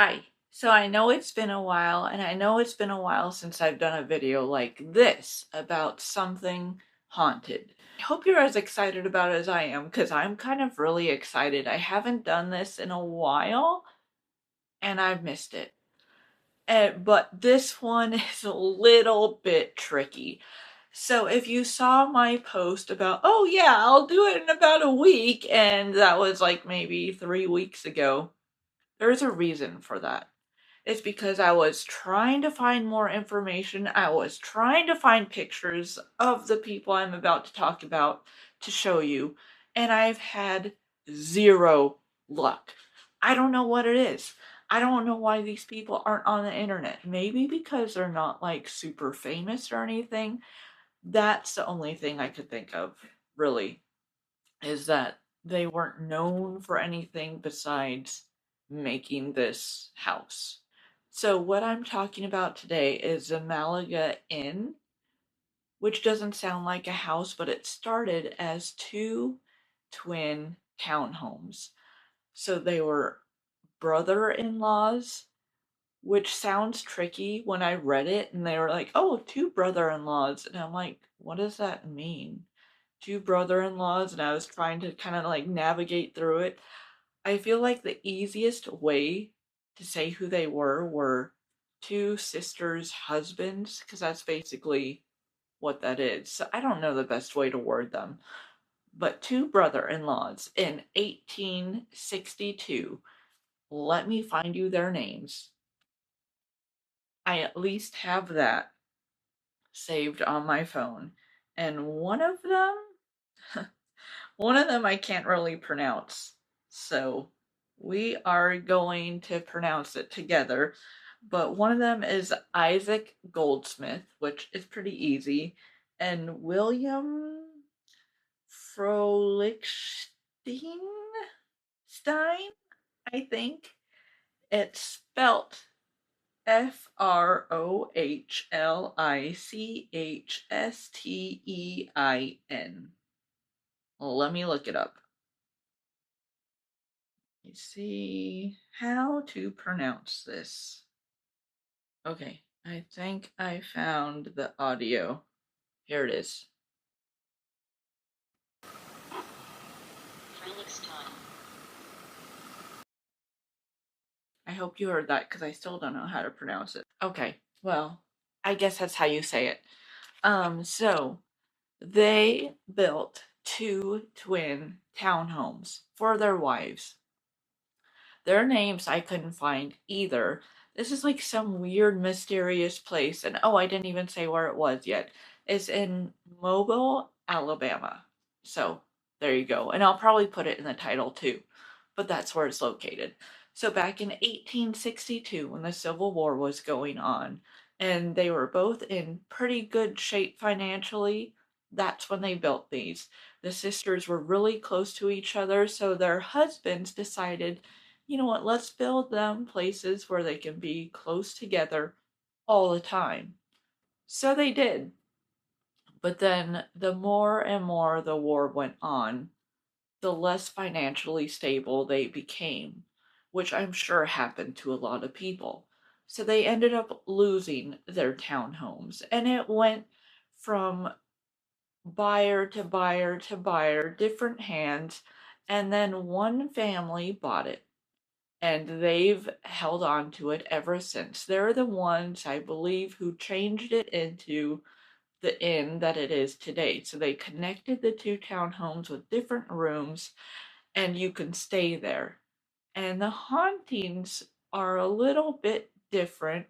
Hi. So I know it's been a while, and I know it's been a while since I've done a video like this about something haunted. I hope you're as excited about it as I am, because I'm kind of really excited. I haven't done this in a while, and I've missed it. But this one is a little bit tricky. So if you saw my post about, oh yeah, I'll do it in about a week, and that was like maybe 3 weeks ago, there's a reason for that. It's because I was trying to find more information. I was trying to find pictures of the people I'm about to talk about to show you, and I've had zero luck. I don't know what it is. I don't know why these people aren't on the internet. Maybe because they're not like super famous or anything. That's the only thing I could think of, really, is that they weren't known for anything besides making this house. So what I'm talking about today is the Malaga Inn, which doesn't sound like a house, but it started as two twin townhomes. So they were brother-in-laws, which sounds tricky when I read it, and they were like, oh, two brother-in-laws. And I'm like, what does that mean? Two brother-in-laws, and I was trying to kind of like navigate through it. I feel like the easiest way to say who they were two sisters' husbands, because that's basically what that is. So I don't know the best way to word them, but two brother-in-laws in 1862. Let me find you their names. I at least have that saved on my phone. And one of them I can't really pronounce. So we are going to pronounce it together. But one of them is Isaac Goldsmith, which is pretty easy, and William Frohlichstein, I think. It's spelt Frohlichstein. Let me look it up. You see how to pronounce this. Okay, I think I found the audio. Here it is. I hope you heard that because I still don't know how to pronounce it. Okay, well, I guess that's how you say it. So they built two twin townhomes for their wives. Their names I couldn't find either. This is like some weird, mysterious place. And oh, I didn't even say where it was yet. It's in Mobile, Alabama. So there you go. And I'll probably put it in the title too. But that's where it's located. So back in 1862, when the Civil War was going on, and they were both in pretty good shape financially, that's when they built these. The sisters were really close to each other, so their husbands decided, you know what, let's build them places where they can be close together all the time. So they did. But then the more and more the war went on, the less financially stable they became, which I'm sure happened to a lot of people. So they ended up losing their townhomes, and it went from buyer to buyer to buyer, different hands, and then one family bought it and they've held on to it ever since. They're the ones, I believe, who changed it into the inn that it is today. So they connected the two townhomes with different rooms, and you can stay there. And the hauntings are a little bit different.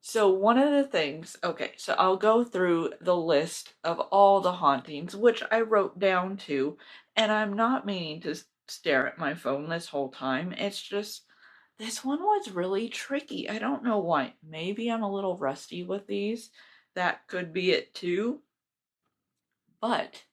So one of the things, okay, so I'll go through the list of all the hauntings, which I wrote down too, and I'm not meaning to stare at my phone this whole time. It's just, this one was really tricky. I don't know why. Maybe I'm a little rusty with these. That could be it too. But,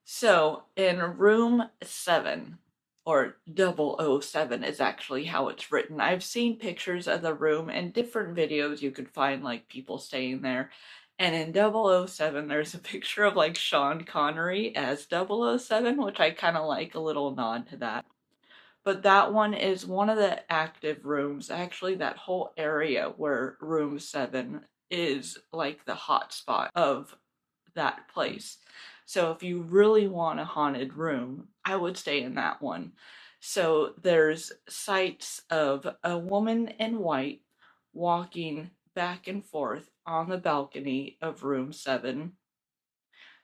so in room 7, or 007 is actually how it's written. I've seen pictures of the room and different videos you could find like people staying there. And in 007, there's a picture of like Sean Connery as 007, which I kind of like, a little nod to that. But that one is one of the active rooms. Actually, that whole area where room 7 is like the hot spot of that place. So if you really want a haunted room, I would stay in that one. So there's sights of a woman in white walking back and forth on the balcony of room 7.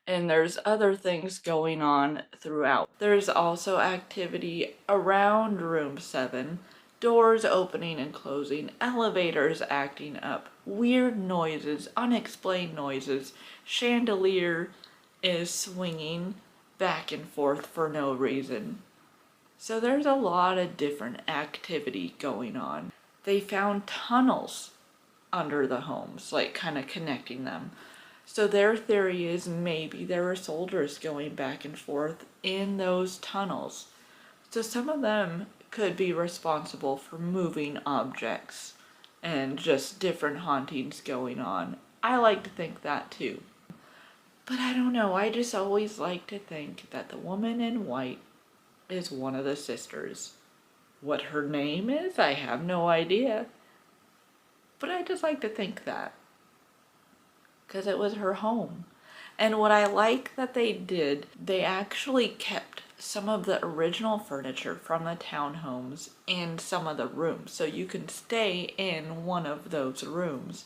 And there's other things going on throughout. There's also activity around room 7, doors opening and closing, elevators acting up, weird noises, unexplained noises, chandelier is swinging back and forth for no reason. So there's a lot of different activity going on. They found tunnels under the homes, like kind of connecting them. So their theory is maybe there were soldiers going back and forth in those tunnels. So some of them could be responsible for moving objects and just different hauntings going on. I like to think that too. But I don't know, I just always like to think that the woman in white is one of the sisters. What her name is, I have no idea. But I just like to think that. Because it was her home. And what I like that they did, they actually kept some of the original furniture from the townhomes in some of the rooms. So you can stay in one of those rooms.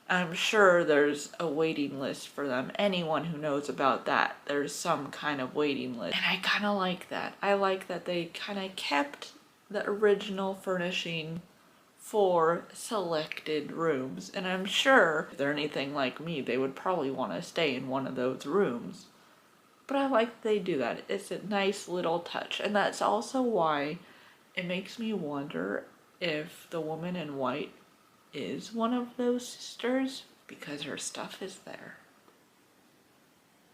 I'm sure there's a waiting list for them. Anyone who knows about that, there's some kind of waiting list. And I kind of like that. I like that they kind of kept the original furnishing for selected rooms. And I'm sure if they're anything like me, they would probably want to stay in one of those rooms. But I like that they do that. It's a nice little touch. And that's also why it makes me wonder if the woman in white is one of those sisters, because her stuff is there.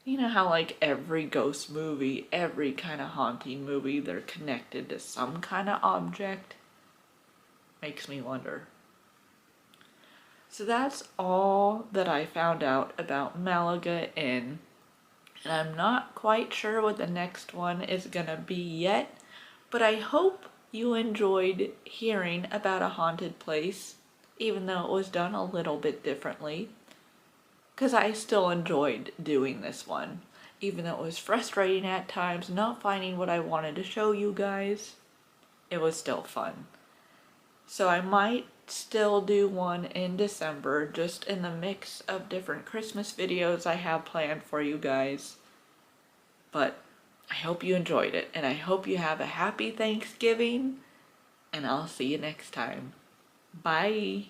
You know how like every ghost movie, every kind of haunting movie, they're connected to some kind of object? Makes me wonder. So that's all that I found out about Malaga Inn. And I'm not quite sure what the next one is gonna be yet, but I hope you enjoyed hearing about a haunted place, even though it was done a little bit differently, because I still enjoyed doing this one. Even though it was frustrating at times not finding what I wanted to show you guys, it was still fun. So I might still do one in December, just in the mix of different Christmas videos I have planned for you guys. But I hope you enjoyed it, and I hope you have a happy Thanksgiving, and I'll see you next time. Bye!